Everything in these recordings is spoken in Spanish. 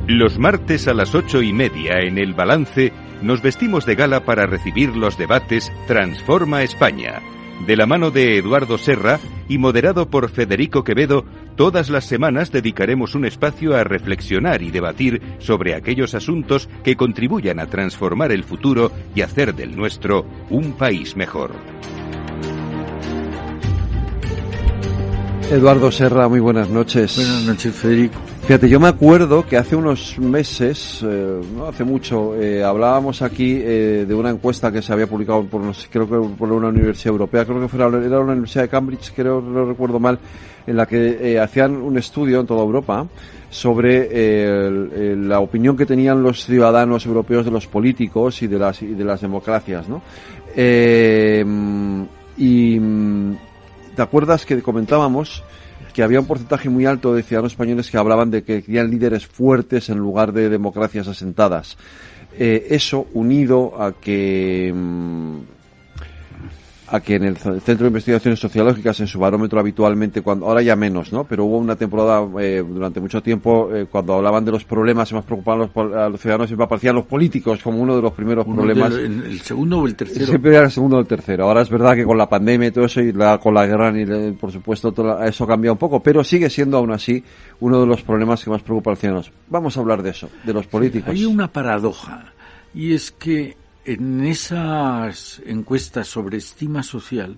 Los martes a las 8:30 en El Balance nos vestimos de gala para recibir los debates Transforma España. De la mano de Eduardo Serra y moderado por Federico Quevedo, todas las semanas dedicaremos un espacio a reflexionar y debatir sobre aquellos asuntos que contribuyan a transformar el futuro y hacer del nuestro un país mejor. Eduardo Serra, muy buenas noches. Buenas noches, Federico. Fíjate, yo me acuerdo que hace unos meses, no hace mucho, hablábamos aquí de una encuesta que se había publicado creo que por una universidad europea, creo que era una universidad de Cambridge, creo, no recuerdo mal, en la que hacían un estudio en toda Europa sobre la opinión que tenían los ciudadanos europeos de los políticos y de las democracias, ¿no? ¿Te acuerdas que comentábamos que había un porcentaje muy alto de ciudadanos españoles que hablaban de que querían líderes fuertes en lugar de democracias asentadas? Eso unido a que en el Centro de Investigaciones Sociológicas, en su barómetro habitualmente, ahora ya menos, ¿no? Pero hubo una temporada durante mucho tiempo cuando hablaban de los problemas se más preocupaban a los ciudadanos, siempre aparecían los políticos como uno de los primeros problemas. ¿El segundo o el tercero? Siempre era el segundo o el tercero. Ahora es verdad que con la pandemia y todo eso y con la guerra, por supuesto, eso cambia un poco, pero sigue siendo aún así uno de los problemas que más preocupa a los ciudadanos. Vamos a hablar de eso, de los políticos. Hay una paradoja, y es que en esas encuestas sobre estima social,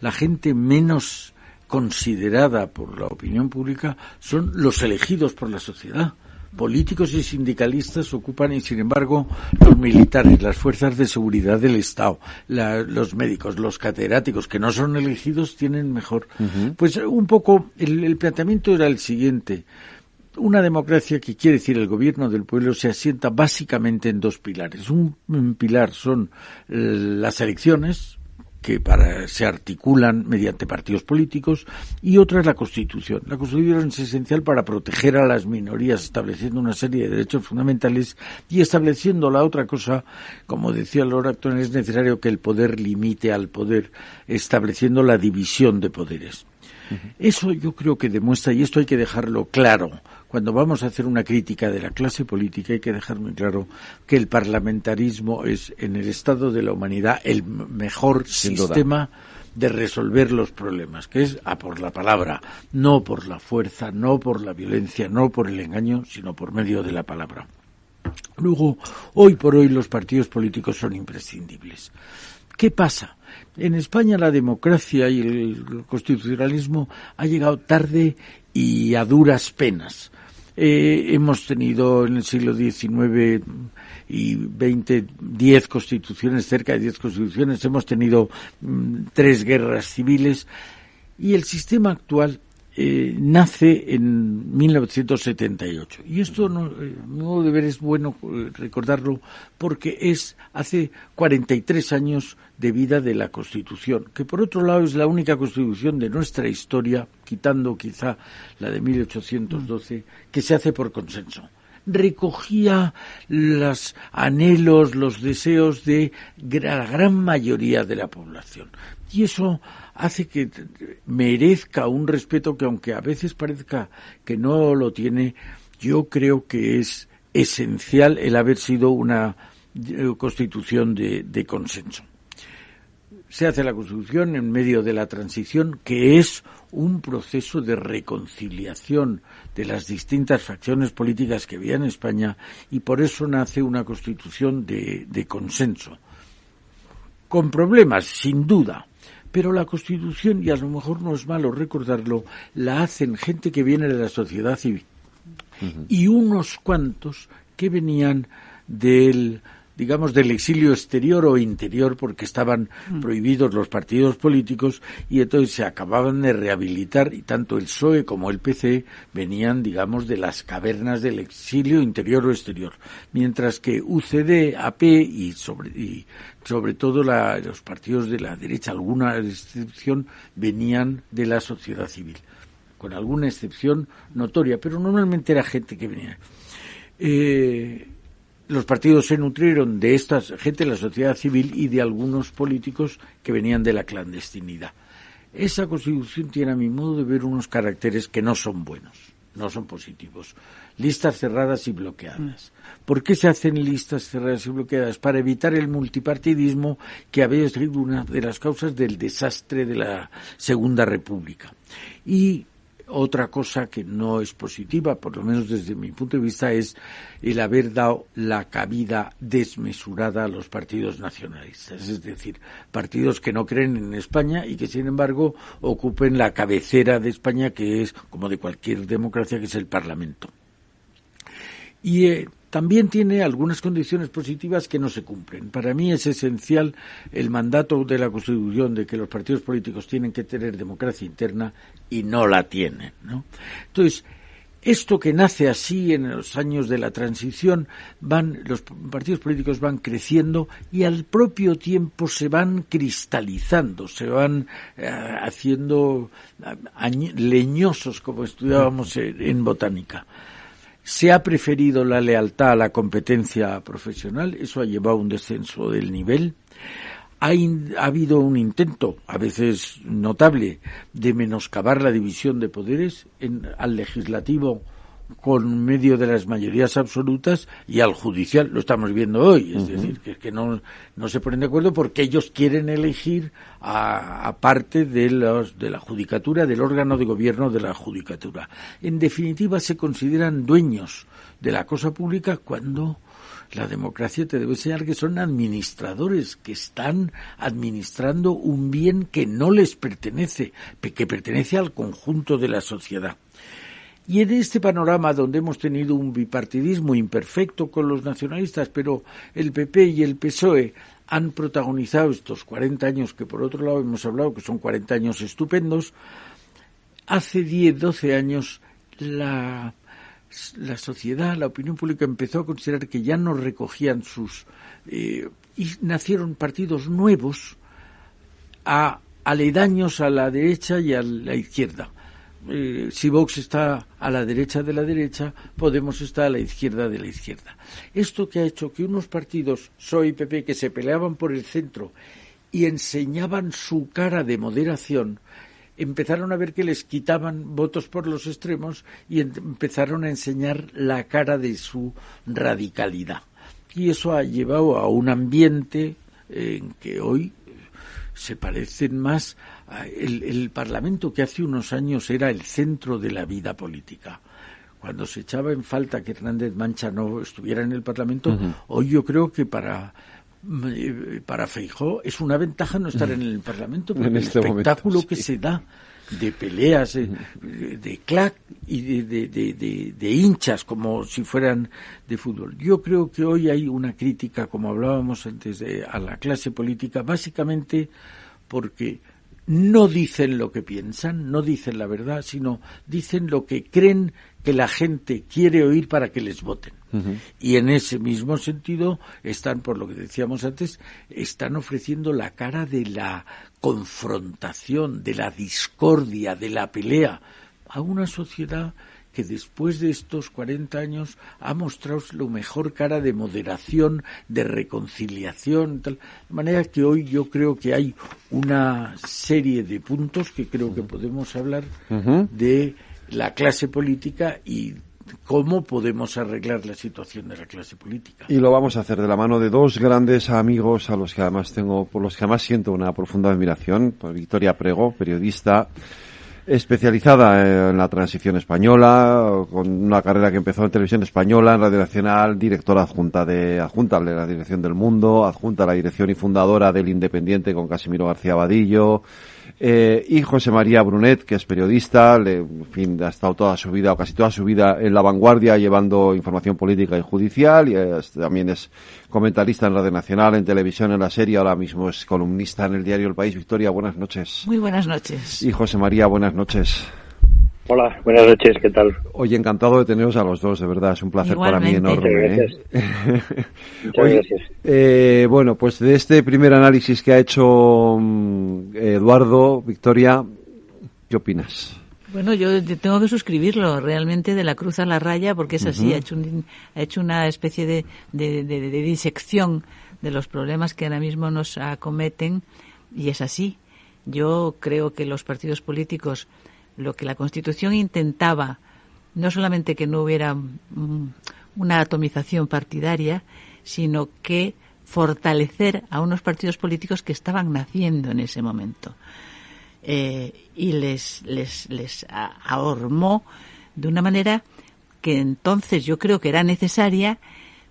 la gente menos considerada por la opinión pública son los elegidos por la sociedad. Políticos y sindicalistas ocupan, y sin embargo, los militares, las fuerzas de seguridad del Estado, los médicos, los catedráticos, que no son elegidos, tienen mejor. Uh-huh. Pues un poco, el planteamiento era el siguiente. Una democracia, que quiere decir el gobierno del pueblo, se asienta básicamente en dos pilares. Un pilar son las elecciones, que se articulan mediante partidos políticos, y otra es la Constitución. La Constitución es esencial para proteger a las minorías, estableciendo una serie de derechos fundamentales y estableciendo la otra cosa, como decía Lord Acton, es necesario que el poder limite al poder, estableciendo la división de poderes. Eso yo creo que demuestra, y esto hay que dejarlo claro, cuando vamos a hacer una crítica de la clase política hay que dejar muy claro que el parlamentarismo es, en el estado de la humanidad, el mejor sistema de resolver los problemas, que es por la palabra, no por la fuerza, no por la violencia, no por el engaño, sino por medio de la palabra. Luego, hoy por hoy los partidos políticos son imprescindibles. ¿Qué pasa? En España la democracia y el constitucionalismo ha llegado tarde y a duras penas. Hemos tenido en el siglo XIX y XX 10 constituciones, cerca de 10 constituciones, hemos tenido 3 guerras civiles y el sistema actual nace en 1978. Y esto, no, a mi modo de ver, es bueno recordarlo porque es hace 43 años de vida de la Constitución, que por otro lado es la única Constitución de nuestra historia, quitando quizá la de 1812, que se hace por consenso. Recogía los anhelos, los deseos de la gran mayoría de la población. Y eso hace que merezca un respeto que, aunque a veces parezca que no lo tiene, yo creo que es esencial el haber sido una constitución de consenso. Se hace la Constitución en medio de la transición, que es un proceso de reconciliación de las distintas facciones políticas que había en España, y por eso nace una Constitución de consenso. Con problemas, sin duda, pero la Constitución, y a lo mejor no es malo recordarlo, la hacen gente que viene de la sociedad civil, y unos cuantos que venían del exilio exterior o interior, porque estaban prohibidos los partidos políticos y entonces se acababan de rehabilitar, y tanto el PSOE como el PC venían, de las cavernas del exilio interior o exterior, mientras que UCD, AP y sobre todo los partidos de la derecha, alguna excepción, venían de la sociedad civil, con alguna excepción notoria, pero normalmente era gente que venía. Los partidos se nutrieron de esta gente de la sociedad civil y de algunos políticos que venían de la clandestinidad. Esa Constitución tiene, a mi modo de ver, unos caracteres que no son buenos. no son positivos. Listas cerradas y bloqueadas. ¿Por qué se hacen listas cerradas y bloqueadas? Para evitar el multipartidismo, que había sido una de las causas del desastre de la Segunda República. Y otra cosa que no es positiva, por lo menos desde mi punto de vista, es el haber dado la cabida desmesurada a los partidos nacionalistas, es decir, partidos que no creen en España y que, sin embargo, ocupen la cabecera de España, que es, como de cualquier democracia, que es el Parlamento. Y también tiene algunas condiciones positivas que no se cumplen. Para mí es esencial el mandato de la Constitución de que los partidos políticos tienen que tener democracia interna y no la tienen, ¿no? Entonces, esto que nace así en los años de la transición, los partidos políticos van creciendo y al propio tiempo se van cristalizando, se van haciendo leñosos, como estudiábamos en botánica. Se ha preferido la lealtad a la competencia profesional, eso ha llevado a un descenso del nivel. Ha habido un intento, a veces notable, de menoscabar la división de poderes al legislativo con medio de las mayorías absolutas y al judicial, lo estamos viendo hoy, es decir, que no se ponen de acuerdo porque ellos quieren elegir a parte de la judicatura, del órgano de gobierno de la judicatura. En definitiva, se consideran dueños de la cosa pública cuando la democracia te debe enseñar que son administradores, que están administrando un bien que no les pertenece, que pertenece al conjunto de la sociedad. Y en este panorama donde hemos tenido un bipartidismo imperfecto con los nacionalistas, pero el PP y el PSOE han protagonizado estos 40 años que por otro lado hemos hablado que son 40 años estupendos, hace 10, 12 años la sociedad, la opinión pública empezó a considerar que ya no recogían y nacieron partidos nuevos aledaños a la derecha y a la izquierda. Si Vox está a la derecha de la derecha, Podemos está a la izquierda de la izquierda. Esto que ha hecho que unos partidos, PSOE y PP, que se peleaban por el centro y enseñaban su cara de moderación, empezaron a ver que les quitaban votos por los extremos y empezaron a enseñar la cara de su radicalidad. Y eso ha llevado a un ambiente en que hoy se parecen más el Parlamento, que hace unos años era el centro de la vida política. Cuando se echaba en falta que Hernández Mancha no estuviera en el Parlamento, hoy yo creo que para Feijóo es una ventaja no estar en el Parlamento, porque el espectáculo momento, sí, que se da de peleas, de clac y de hinchas como si fueran de fútbol. Yo creo que hoy hay una crítica, como hablábamos antes, a la clase política, básicamente porque no dicen lo que piensan, no dicen la verdad, sino dicen lo que creen que la gente quiere oír para que les voten. Y en ese mismo sentido están, por lo que decíamos antes, están ofreciendo la cara de la confrontación, de la discordia, de la pelea a una sociedad que después de estos 40 años ha mostrado la mejor cara de moderación, de reconciliación, tal. De manera que hoy yo creo que hay una serie de puntos que creo que podemos hablar de la clase política y cómo podemos arreglar la situación de la clase política. Y lo vamos a hacer de la mano de dos grandes amigos por los que además siento una profunda admiración. Victoria Prego, periodista especializada en la transición española, con una carrera que empezó en Televisión Española, en Radio Nacional, directora adjunta de la Dirección del Mundo, adjunta a la dirección y fundadora del Independiente con Casimiro García Vadillo, y José María Brunet, que es periodista, en fin, ha estado toda su vida, o casi toda su vida, en La Vanguardia, llevando información política y judicial, y también es comentarista en Radio Nacional, en televisión, en La Serie, ahora mismo es columnista en el diario El País. Victoria, buenas noches. Muy buenas noches. Y José María, buenas noches. Hola, buenas noches, ¿qué tal? Oye, encantado de teneros a los dos, de verdad, es un placer Igualmente. Para mí enorme. Muchas gracias. Bueno, pues de este primer análisis que ha hecho Eduardo, Victoria, ¿qué opinas? Bueno, yo tengo que suscribirlo, realmente de la cruz a la raya, porque es así, ha hecho una especie de disección de los problemas que ahora mismo nos acometen, y es así. Yo creo que los partidos políticos, lo que la Constitución intentaba no solamente que no hubiera una atomización partidaria, sino que fortalecer a unos partidos políticos que estaban naciendo en ese momento. Y les ahormó de una manera que entonces yo creo que era necesaria,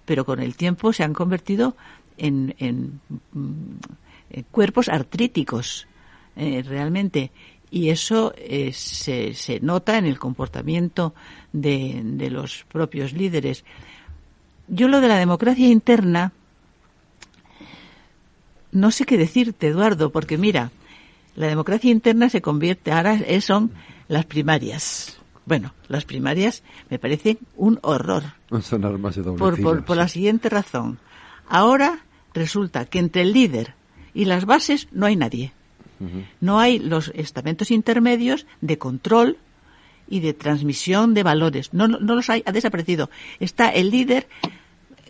pero con el tiempo se han convertido en cuerpos artríticos, realmente. Y eso se nota en el comportamiento de los propios líderes. Yo lo de la democracia interna, no sé qué decirte, Eduardo, porque mira, la democracia interna se convierte, ahora son las primarias. Bueno, las primarias me parecen un horror. Son armas de doble filo, por la siguiente razón. Ahora resulta que entre el líder y las bases no hay nadie. No hay los estamentos intermedios de control y de transmisión de valores. No los hay, ha desaparecido. Está el líder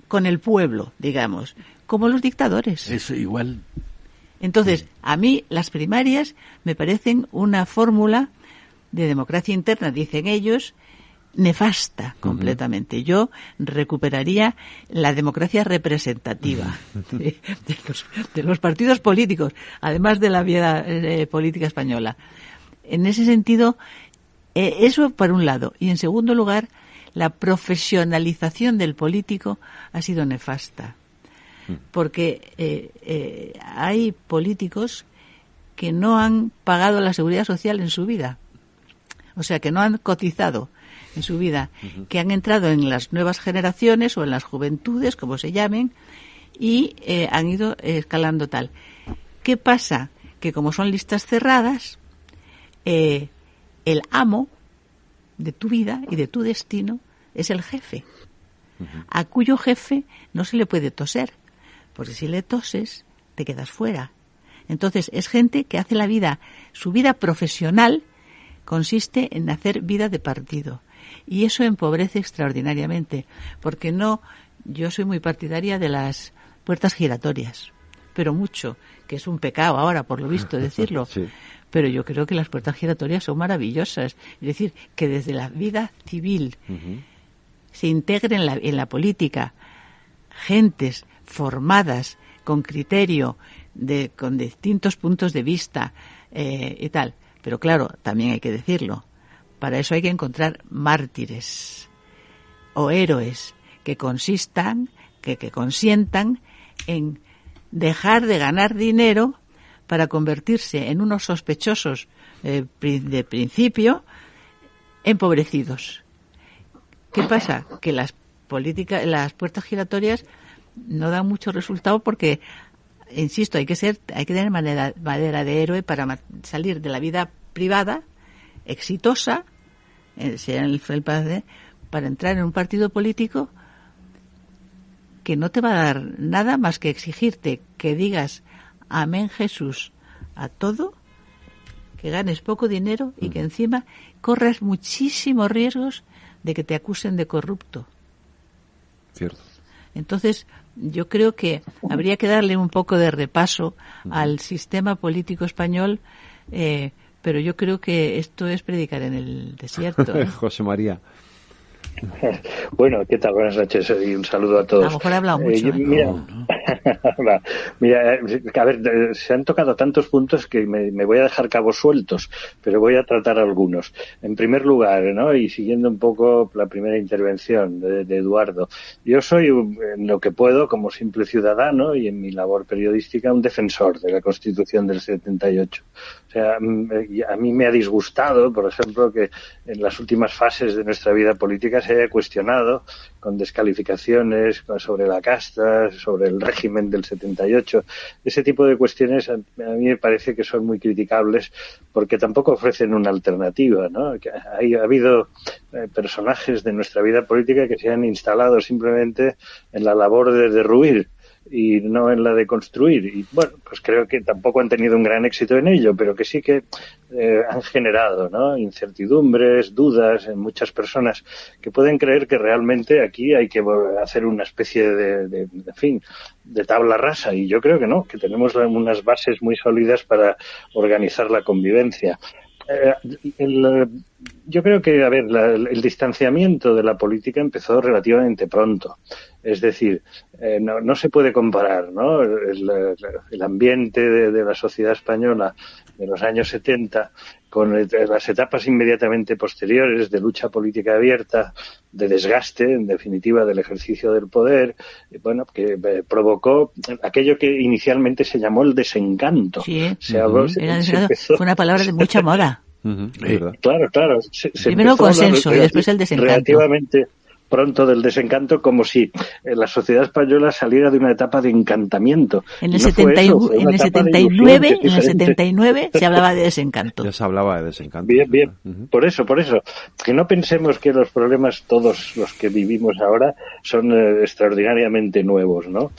con el pueblo, digamos, como los dictadores. Eso igual. Entonces, a mí las primarias me parecen una fórmula de democracia interna, dicen ellos, nefasta completamente. Yo recuperaría la democracia representativa de los partidos políticos, además de la vida política española. En ese sentido, eso por un lado. Y en segundo lugar, la profesionalización del político ha sido nefasta. Porque hay políticos que no han pagado la seguridad social en su vida. O sea, que no han cotizado en su vida, que han entrado en las nuevas generaciones o en las juventudes, como se llamen, y han ido escalando tal. ¿Qué pasa? Que como son listas cerradas, el amo de tu vida y de tu destino es el jefe, a cuyo jefe no se le puede toser, porque si le toses, te quedas fuera. Entonces, es gente que hace la vida, su vida profesional consiste en hacer vida de partido. Y eso empobrece extraordinariamente, porque yo soy muy partidaria de las puertas giratorias, pero mucho, que es un pecado ahora, por lo visto, decirlo. Sí. Pero yo creo que las puertas giratorias son maravillosas. Es decir, que desde la vida civil se integren en la política gentes formadas, con criterio, con distintos puntos de vista y tal. Pero claro, también hay que decirlo, para eso hay que encontrar mártires o héroes que consientan en dejar de ganar dinero para convertirse en unos sospechosos de principio empobrecidos. ¿Qué pasa? Que las puertas giratorias no dan mucho resultado porque, insisto, hay que tener madera de héroe para salir de la vida privada exitosa, sea el padre, para entrar en un partido político que no te va a dar nada más que exigirte que digas amén Jesús a todo, que ganes poco dinero y que encima corras muchísimos riesgos de que te acusen de corrupto. Cierto. Entonces, yo creo que habría que darle un poco de repaso al sistema político español, pero yo creo que esto es predicar en el desierto. José María. Bueno, ¿qué tal? Buenas noches y un saludo a todos. A lo mejor he hablado mucho. Mira, a ver, se han tocado tantos puntos que me voy a dejar cabos sueltos, pero voy a tratar algunos. En primer lugar, ¿no? Y siguiendo un poco la primera intervención de Eduardo, yo soy, en lo que puedo, como simple ciudadano y en mi labor periodística, un defensor de la Constitución del 78. O sea, a mí me ha disgustado, por ejemplo, que en las últimas fases de nuestra vida política se haya cuestionado con descalificaciones sobre la casta, sobre el régimen del 78. Ese tipo de cuestiones a mí me parece que son muy criticables porque tampoco ofrecen una alternativa, ¿no? Que ha habido personajes de nuestra vida política que se han instalado simplemente en la labor de derruir y no en la de construir. Y bueno, pues creo que tampoco han tenido un gran éxito en ello, pero que sí que han generado, ¿no?, incertidumbres, dudas en muchas personas que pueden creer que realmente aquí hay que hacer una especie de tabla rasa. Y yo creo que no, que tenemos unas bases muy sólidas para organizar la convivencia. yo creo que, a ver, el distanciamiento de la política empezó relativamente pronto. Es decir, no se puede comparar, ¿no? El ambiente de la sociedad española de los años 70 con las etapas inmediatamente posteriores de lucha política abierta, de desgaste, en definitiva, del ejercicio del poder, bueno, que provocó aquello que inicialmente se llamó el desencanto. Sí. Fue una palabra de mucha moda. Claro. Primero el consenso y después el desencanto. Relativamente pronto del desencanto, como si la sociedad española saliera de una etapa de encantamiento. En el 79 se hablaba de desencanto. Ya se hablaba de desencanto. Bien. Por eso. Que no pensemos que los problemas, todos los que vivimos ahora, son extraordinariamente nuevos, ¿no?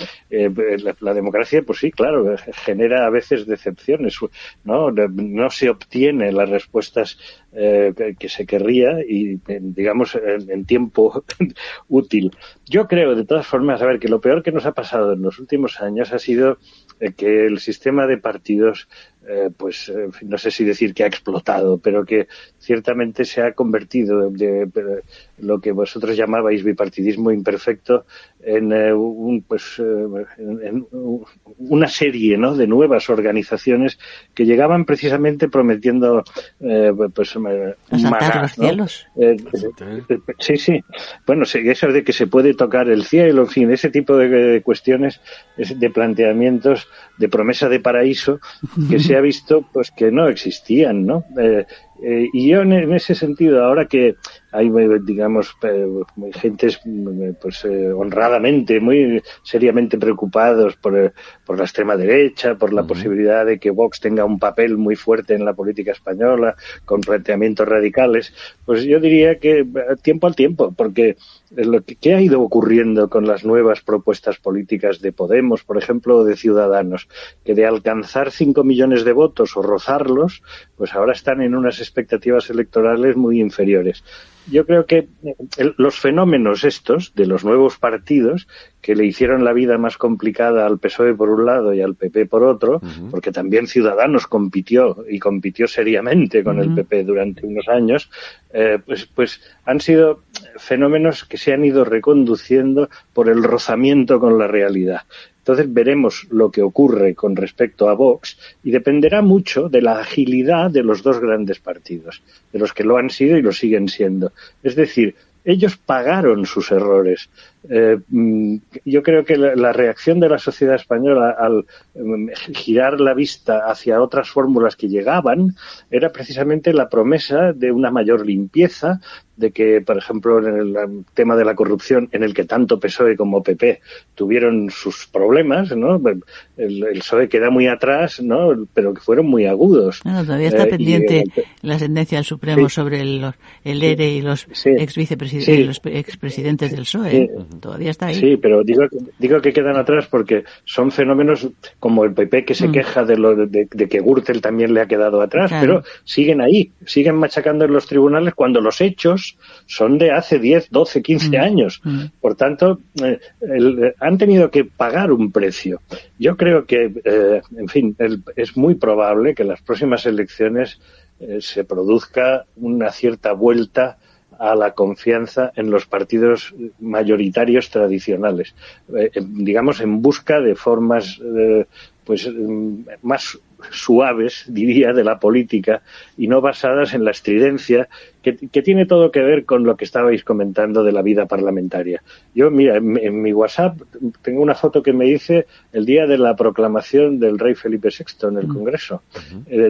La democracia, pues sí, claro, genera a veces decepciones, ¿no? No se obtiene las respuestas que se querría y, digamos, en tiempo útil. Yo creo, de todas formas, a ver, que lo peor que nos ha pasado en los últimos años ha sido que el sistema de partidos, pues no sé si decir que ha explotado, pero que ciertamente se ha convertido de lo que vosotros llamabais bipartidismo imperfecto en una serie, ¿no?, de nuevas organizaciones que llegaban precisamente prometiendo maná, los cielos. Sí. Bueno, eso de que se puede tocar el cielo, en fin, ese tipo de cuestiones, de planteamientos de promesa de paraíso que se ha visto pues que no existían, ¿no? Y yo en ese sentido, ahora que hay, digamos, gentes pues honradamente, muy seriamente preocupados por la extrema derecha, por la posibilidad de que Vox tenga un papel muy fuerte en la política española, con planteamientos radicales, pues yo diría que tiempo al tiempo, porque ¿qué ha ido ocurriendo con las nuevas propuestas políticas de Podemos, por ejemplo, o de Ciudadanos? Que de alcanzar 5 millones de votos o rozarlos, pues ahora están en unas expectativas electorales muy inferiores. Yo creo que los fenómenos estos de los nuevos partidos que le hicieron la vida más complicada al PSOE por un lado y al PP por otro, porque también Ciudadanos compitió seriamente con el PP durante unos años, pues han sido fenómenos que se han ido reconduciendo por el rozamiento con la realidad. Entonces veremos lo que ocurre con respecto a Vox y dependerá mucho de la agilidad de los dos grandes partidos, de los que lo han sido y lo siguen siendo. Es decir, ellos pagaron sus errores. Yo creo que la reacción de la sociedad española al girar la vista hacia otras fórmulas que llegaban era precisamente la promesa de una mayor limpieza, de que, por ejemplo, en el tema de la corrupción, en el que tanto PSOE como PP tuvieron sus problemas, ¿no? El PSOE queda muy atrás, ¿no?, pero que fueron muy agudos. Bueno, todavía está pendiente la sentencia del Supremo sobre el ERE y los expresidentes del PSOE. Todavía está ahí. Sí, pero digo que quedan atrás porque son fenómenos como el PP, que se queja de que Gürtel también le ha quedado atrás, claro, pero siguen ahí, siguen machacando en los tribunales cuando los hechos son de hace 10, 12, 15 años. Por tanto, han tenido que pagar un precio. Yo creo que, en fin, es muy probable que en las próximas elecciones se produzca una cierta vuelta a la confianza en los partidos mayoritarios tradicionales, digamos, en busca de formas más suaves, diría, de la política y no basadas en la estridencia que tiene todo que ver con lo que estabais comentando de la vida parlamentaria. Yo, mira, en mi WhatsApp tengo una foto que me hice el día de la proclamación del rey Felipe VI en el Congreso,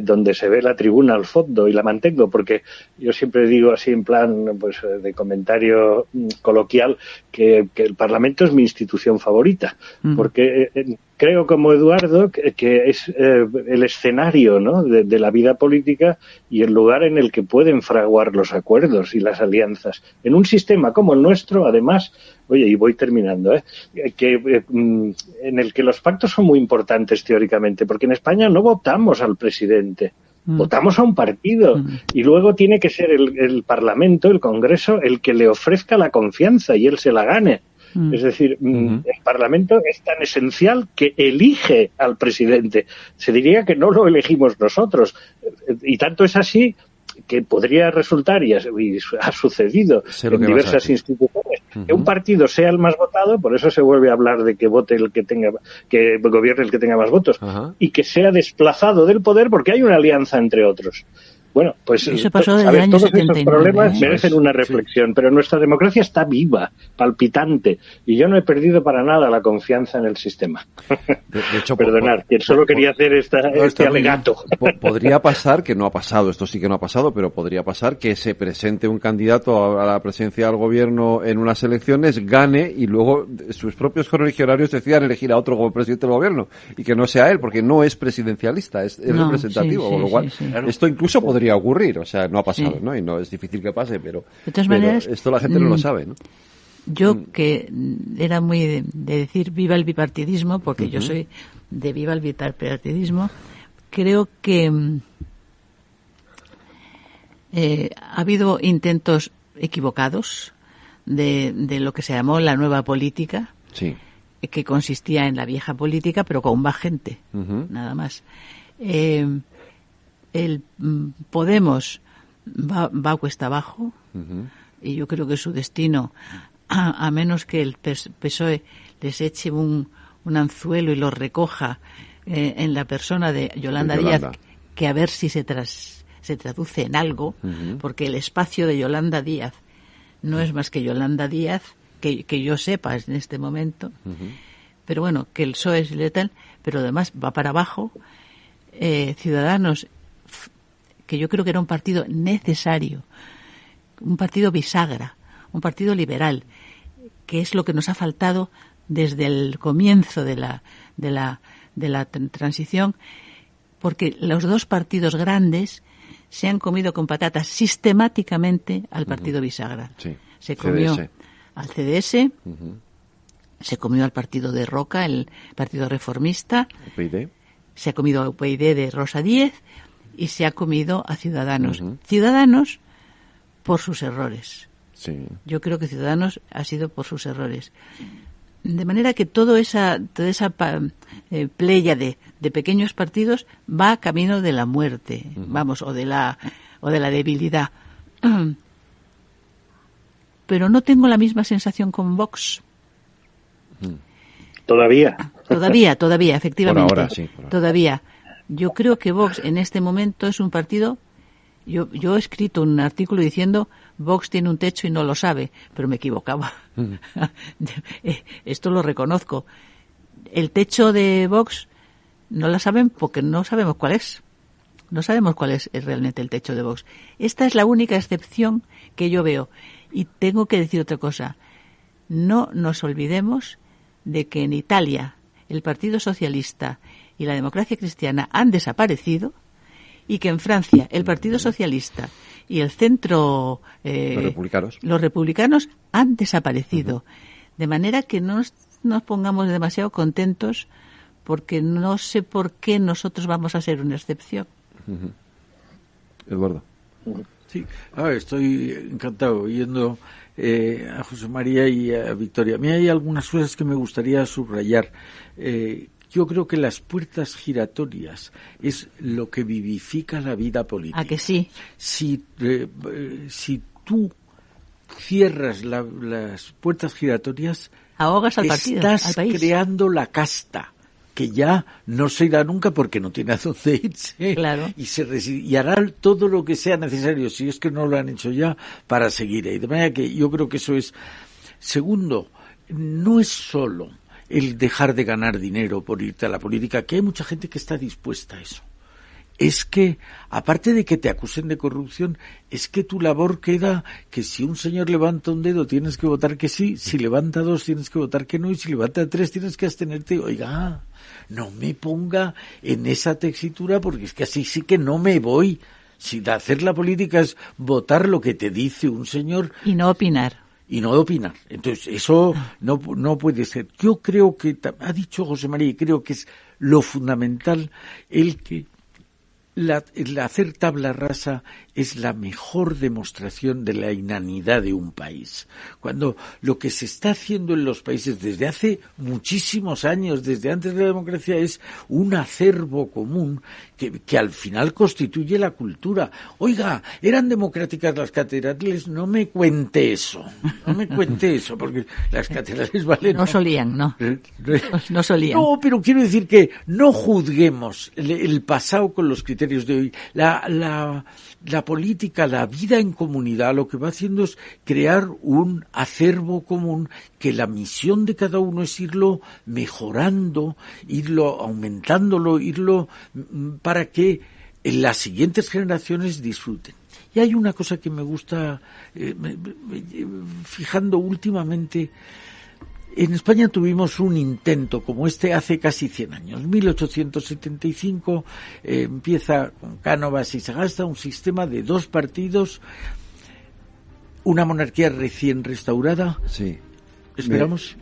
donde se ve la tribuna al fondo, y la mantengo porque yo siempre digo así en plan pues de comentario coloquial que el Parlamento es mi institución favorita, porque creo como Eduardo que es el escenario, ¿no?, de la vida política y el lugar en el que pueden fraguar los acuerdos y las alianzas. En un sistema como el nuestro, además, oye, y voy terminando, en el que los pactos son muy importantes teóricamente, porque en España no votamos al presidente, votamos a un partido y luego tiene que ser el Parlamento, el Congreso, el que le ofrezca la confianza y él se la gane. Es decir, el Parlamento es tan esencial que elige al presidente. Se diría que no lo elegimos nosotros. Y tanto es así que podría resultar, y ha sucedido en diversas instituciones, que un partido sea el más votado, por eso se vuelve a hablar de que vote el que gobierne el que tenga más votos, y que sea desplazado del poder porque hay una alianza entre otros. Bueno, pues eso pasó desde el año todos 79, esos problemas merecen una reflexión, pero nuestra democracia está viva, palpitante, y yo no he perdido para nada la confianza en el sistema. De hecho, perdonad, que solo quería hacer este alegato. Podría pasar, que no ha pasado, esto sí que no ha pasado, pero podría pasar que se presente un candidato a la presidencia del gobierno en unas elecciones, gane y luego sus propios correligionarios decidan elegir a otro como presidente del gobierno y que no sea él, porque no es presidencialista, es representativo, con lo cual esto incluso podría ocurrir, o sea, no ha pasado, ¿no? Y no es difícil que pase, pero, de todas maneras, esto la gente no lo sabe, ¿no? Yo, que era muy de decir viva el bipartidismo, porque yo soy de viva el bipartidismo, creo que ha habido intentos equivocados de lo que se llamó la nueva política, que consistía en la vieja política, pero con más gente, nada más. El Podemos va cuesta abajo, y yo creo que su destino, a menos que el PSOE les eche un anzuelo y los recoja en la persona de Yolanda Díaz, que a ver si se traduce en algo, porque el espacio de Yolanda Díaz no es más que Yolanda Díaz, que yo sepa en este momento, pero bueno, que el PSOE es letal, pero además va para abajo. Ciudadanos, que yo creo que era un partido necesario, un partido bisagra, un partido liberal, que es lo que nos ha faltado desde el comienzo de la transición, porque los dos partidos grandes se han comido con patatas sistemáticamente al partido bisagra. Se comió CDS. Al CDS, se comió al partido de Roca, el partido reformista, UPyD. Se ha comido a UPyD de Rosa Díez y se ha comido a Ciudadanos. Ciudadanos por sus errores. Yo creo que Ciudadanos ha sido por sus errores. De manera que toda esa playa de pequeños partidos va camino de la muerte, o de la debilidad. Pero no tengo la misma sensación con Vox. Todavía, efectivamente. Por ahora, sí. Todavía. Yo creo que Vox en este momento es un partido. Yo he escrito un artículo diciendo Vox tiene un techo y no lo sabe, pero me equivocaba. Esto lo reconozco. El techo de Vox no lo saben porque no sabemos cuál es. No sabemos cuál es realmente el techo de Vox. Esta es la única excepción que yo veo. Y tengo que decir otra cosa. No nos olvidemos de que en Italia el Partido Socialista y la Democracia Cristiana han desaparecido y que en Francia el Partido Socialista y el centro, los republicanos han desaparecido. De manera que no nos pongamos demasiado contentos porque no sé por qué nosotros vamos a ser una excepción. Eduardo. Sí, estoy encantado oyendo a José María y a Victoria. A mí hay algunas cosas que me gustaría subrayar. Yo creo que las puertas giratorias es lo que vivifica la vida política. ¿A que sí? Si tú cierras las puertas giratorias, ahogas al partido, estás al país. Creando la casta, que ya no se irá nunca porque no tiene a dónde irse. Claro. Y hará todo lo que sea necesario, si es que no lo han hecho ya, para seguir ahí. De manera que yo creo que eso es. Segundo, no es solo el dejar de ganar dinero por irte a la política, que hay mucha gente que está dispuesta a eso. Es que, aparte de que te acusen de corrupción, es que tu labor queda que si un señor levanta un dedo tienes que votar que sí, si levanta dos tienes que votar que no, y si levanta tres tienes que abstenerte. Oiga, no me ponga en esa tesitura porque es que así sí que no me voy. Si de hacer la política es votar lo que te dice un señor. Y no opinar. Entonces, eso no puede ser. Yo creo que, ha dicho José María, y creo que es lo fundamental, el hacer tabla rasa es la mejor demostración de la inanidad de un país. Cuando lo que se está haciendo en los países desde hace muchísimos años, desde antes de la democracia, es un acervo común que al final constituye la cultura. Oiga, ¿eran democráticas las catedrales? No me cuente eso, porque las catedrales valen... No solían, no. No solían. No, pero quiero decir que no juzguemos el pasado con los criterios de hoy. La política, la vida en comunidad, lo que va haciendo es crear un acervo común que la misión de cada uno es irlo mejorando, irlo aumentándolo, para que las siguientes generaciones disfruten. Y hay una cosa que me gusta, fijando últimamente. En España tuvimos un intento como este hace casi 100 años. 1875 empieza con Cánovas y Sagasta un sistema de 2 partidos, una monarquía recién restaurada. Sí. ¿Esperamos?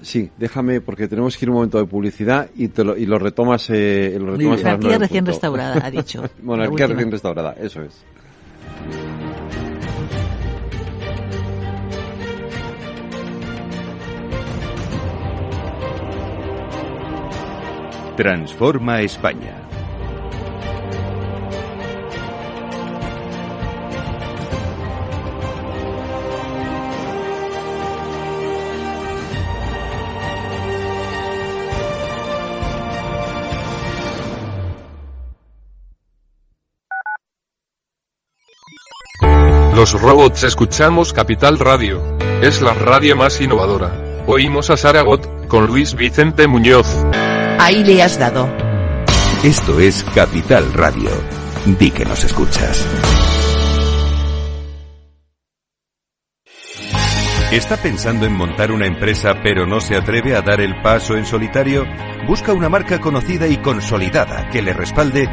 Sí, déjame, porque tenemos que ir un momento de publicidad y lo retomas. Monarquía recién restaurada, ha dicho. Monarquía recién restaurada, eso es. Transforma España. Los robots escuchamos Capital Radio. Es la radio más innovadora. Oímos a Saragot, con Luis Vicente Muñoz. Ahí le has dado. Esto es Capital Radio. Di que nos escuchas. ¿Está pensando en montar una empresa pero no se atreve a dar el paso en solitario? ¿Busca una marca conocida y consolidada que le respalde?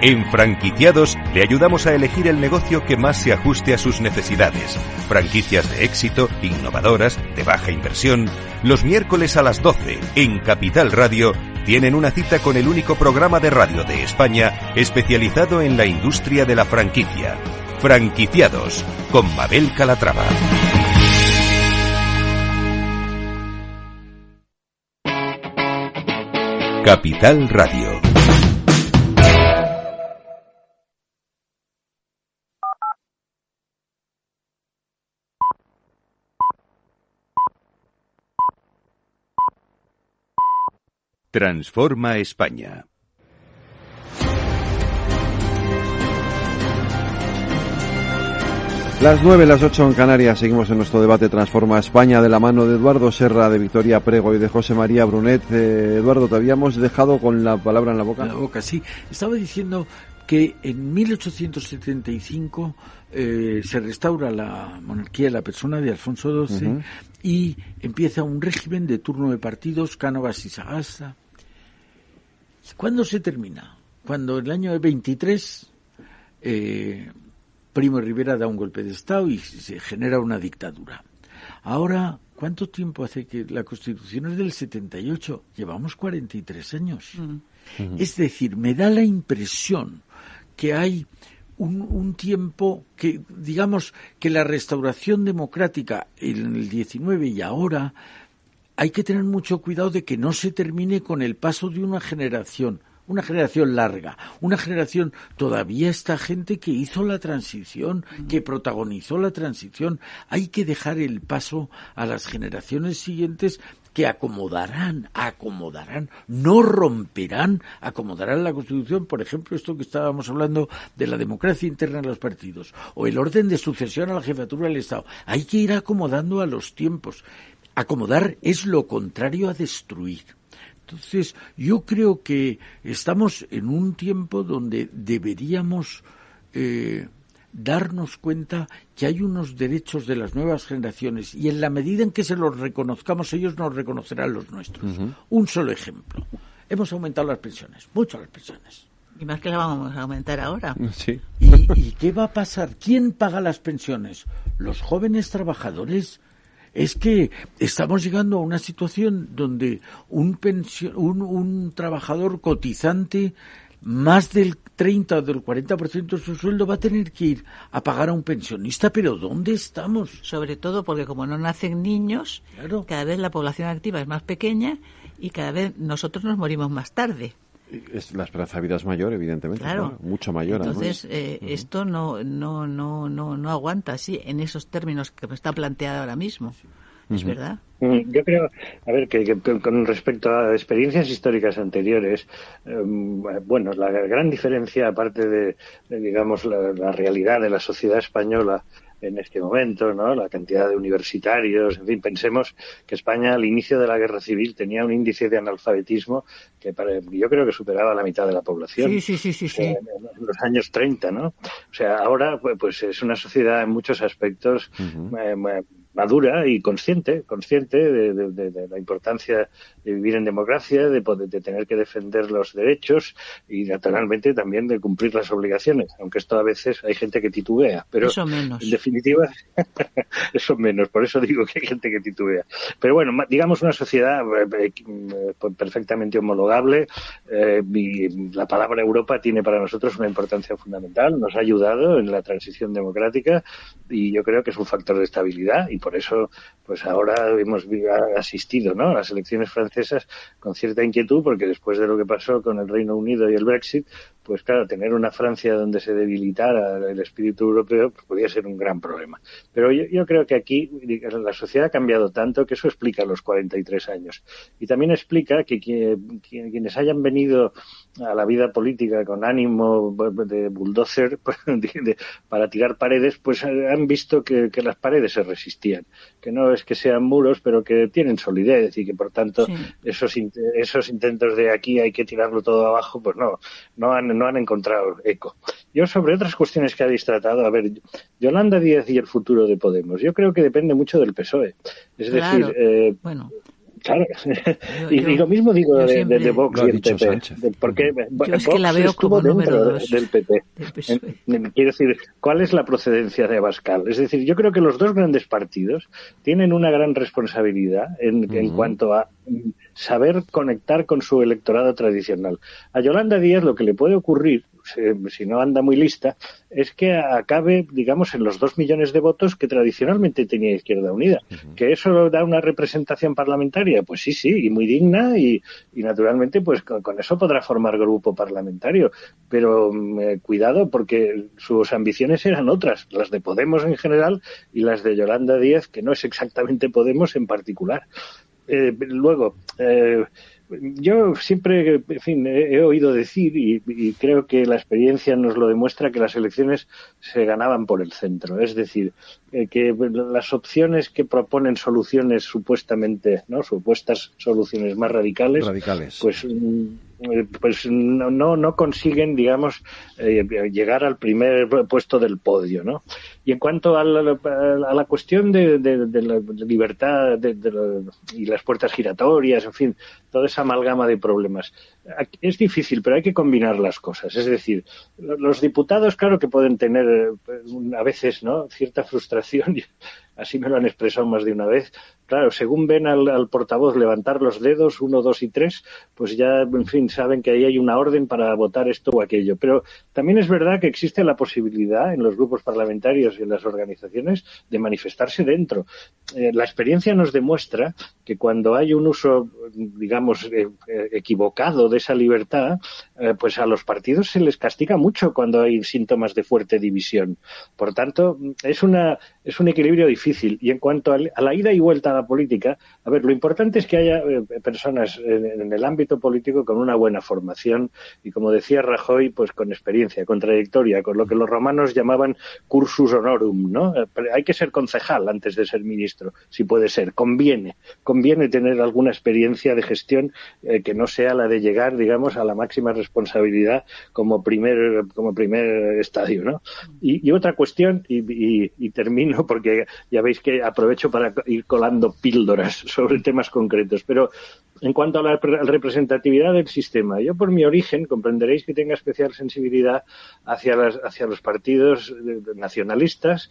En Franquiciados le ayudamos a elegir el negocio que más se ajuste a sus necesidades. Franquicias de éxito, innovadoras, de baja inversión. Los miércoles a las 12 en Capital Radio tienen una cita con el único programa de radio de España especializado en la industria de la franquicia. Franquiciados, con Mabel Calatrava. Capital Radio. Transforma España. Las 9, las 8 en Canarias, seguimos en nuestro debate Transforma España de la mano de Eduardo Serra, de Victoria Prego y de José María Brunet. Eduardo, te habíamos dejado con la palabra en la boca. En la boca, sí. Estaba diciendo que en 1875 se restaura la monarquía de la persona de Alfonso XII y empieza un régimen de turno de partidos, Cánovas y Sagasta. ¿Cuándo se termina? Cuando en el año 23 Primo de Rivera da un golpe de Estado y se genera una dictadura. Ahora, ¿cuánto tiempo hace que la Constitución es del 78? Llevamos 43 años. Es decir, me da la impresión que hay un tiempo que, digamos, que la restauración democrática en el 19 y ahora hay que tener mucho cuidado de que no se termine con el paso de una generación larga, una generación, todavía esta gente que hizo la transición, que protagonizó la transición. Hay que dejar el paso a las generaciones siguientes que acomodarán, no romperán, acomodarán la Constitución. Por ejemplo, esto que estábamos hablando de la democracia interna de los partidos, o el orden de sucesión a la jefatura del Estado. Hay que ir acomodando a los tiempos. Acomodar es lo contrario a destruir. Entonces, yo creo que estamos en un tiempo donde deberíamos darnos cuenta que hay unos derechos de las nuevas generaciones y en la medida en que se los reconozcamos, ellos nos reconocerán los nuestros. Un solo ejemplo. Hemos aumentado las pensiones, mucho las pensiones. Y más que la vamos a aumentar ahora. Sí. ¿Y qué va a pasar? ¿Quién paga las pensiones? ¿Los jóvenes trabajadores? Es que estamos llegando a una situación donde un trabajador cotizante más del 30 o del 40% de su sueldo va a tener que ir a pagar a un pensionista, pero ¿dónde estamos? Sobre todo porque como no nacen niños, Claro. cada vez la población activa es más pequeña y cada vez nosotros nos morimos más tarde. La esperanza de vida es mayor, evidentemente, Claro. ¿no? Mucho mayor. Entonces, esto no aguanta así en esos términos que me está planteado ahora mismo. Es verdad. Yo creo, a ver, que con respecto a experiencias históricas anteriores, bueno, la gran diferencia, aparte de digamos, la realidad de la sociedad española en este momento, ¿no? La cantidad de universitarios, en fin, pensemos que España al inicio de la Guerra Civil tenía un índice de analfabetismo que yo creo que superaba la mitad de la población. Sí. En los años 30, ¿no? O sea, ahora pues es una sociedad en muchos aspectos madura y consciente de la importancia de vivir en democracia, de tener que defender los derechos y naturalmente también de cumplir las obligaciones, aunque esto a veces hay gente que titubea, pero Eso menos. en definitiva eso menos, por eso digo que hay gente que titubea. Pero bueno, digamos una sociedad perfectamente homologable, y la palabra Europa tiene para nosotros una importancia fundamental, nos ha ayudado en la transición democrática y yo creo que es un factor de estabilidad y por eso pues ahora hemos asistido, ¿no?, a las elecciones francesas con cierta inquietud, porque después de lo que pasó con el Reino Unido y el Brexit, pues claro, tener una Francia donde se debilitara el espíritu europeo pues podía ser un gran problema. Pero yo creo que aquí la sociedad ha cambiado tanto que eso explica los 43 años. Y también explica que quienes hayan venido a la vida política con ánimo de bulldozer para tirar paredes, pues han visto que las paredes se resistían, que no es que sean muros, pero que tienen solidez y que por tanto esos intentos de aquí hay que tirarlo todo abajo, pues no han encontrado eco. Yo sobre otras cuestiones que habéis tratado, a ver, Yolanda Díaz y el futuro de Podemos, yo creo que depende mucho del PSOE. Es decir, bueno. Claro, y lo mismo digo de Vox y el PP, porque es que la veo estuvo como dentro número 2 del PP. Quiero decir, ¿cuál es la procedencia de Abascal? Es decir, yo creo que los dos grandes partidos tienen una gran responsabilidad en cuanto a saber conectar con su electorado tradicional. A Yolanda Díaz lo que le puede ocurrir, si no anda muy lista, es que acabe, digamos, en los 2 millones de votos que tradicionalmente tenía Izquierda Unida. ¿Que eso da una representación parlamentaria? Pues sí, y muy digna y naturalmente pues con eso podrá formar grupo parlamentario. Pero cuidado, porque sus ambiciones eran otras, las de Podemos en general y las de Yolanda Díaz, que no es exactamente Podemos en particular. Luego, yo siempre, en fin, he oído decir y creo que la experiencia nos lo demuestra que las elecciones se ganaban por el centro. Es decir, que las opciones que proponen soluciones supuestamente, ¿no?, supuestas soluciones más radicales. Pues no consiguen, digamos, llegar al primer puesto del podio, ¿no? Y en cuanto a la cuestión de la libertad y las puertas giratorias, en fin, toda esa amalgama de problemas, es difícil, pero hay que combinar las cosas. Es decir, los diputados, claro que pueden tener a veces, ¿no?, cierta frustración, así me lo han expresado más de una vez. Claro, según ven al portavoz levantar los dedos, 1, 2 y 3, pues ya, en fin, saben que ahí hay una orden para votar esto o aquello. Pero también es verdad que existe la posibilidad en los grupos parlamentarios y en las organizaciones de manifestarse dentro. La experiencia nos demuestra que cuando hay un uso, digamos, equivocado de esa libertad, pues a los partidos se les castiga mucho cuando hay síntomas de fuerte división. Por tanto, es un equilibrio difícil. Y en cuanto a la ida y vuelta a la política, a ver, lo importante es que haya personas en el ámbito político con una buena formación y, como decía Rajoy, pues con experiencia, con trayectoria, con lo que los romanos llamaban cursus honorum, ¿no? Hay que ser concejal antes de ser ministro, si puede ser. Conviene tener alguna experiencia de gestión que no sea la de llegar, digamos, a la máxima responsabilidad como primer estadio, ¿no? Y otra cuestión, y termino porque ya veis que aprovecho para ir colando píldoras sobre temas concretos, pero en cuanto a la representatividad del sistema, yo por mi origen comprenderéis que tenga especial sensibilidad hacia los partidos nacionalistas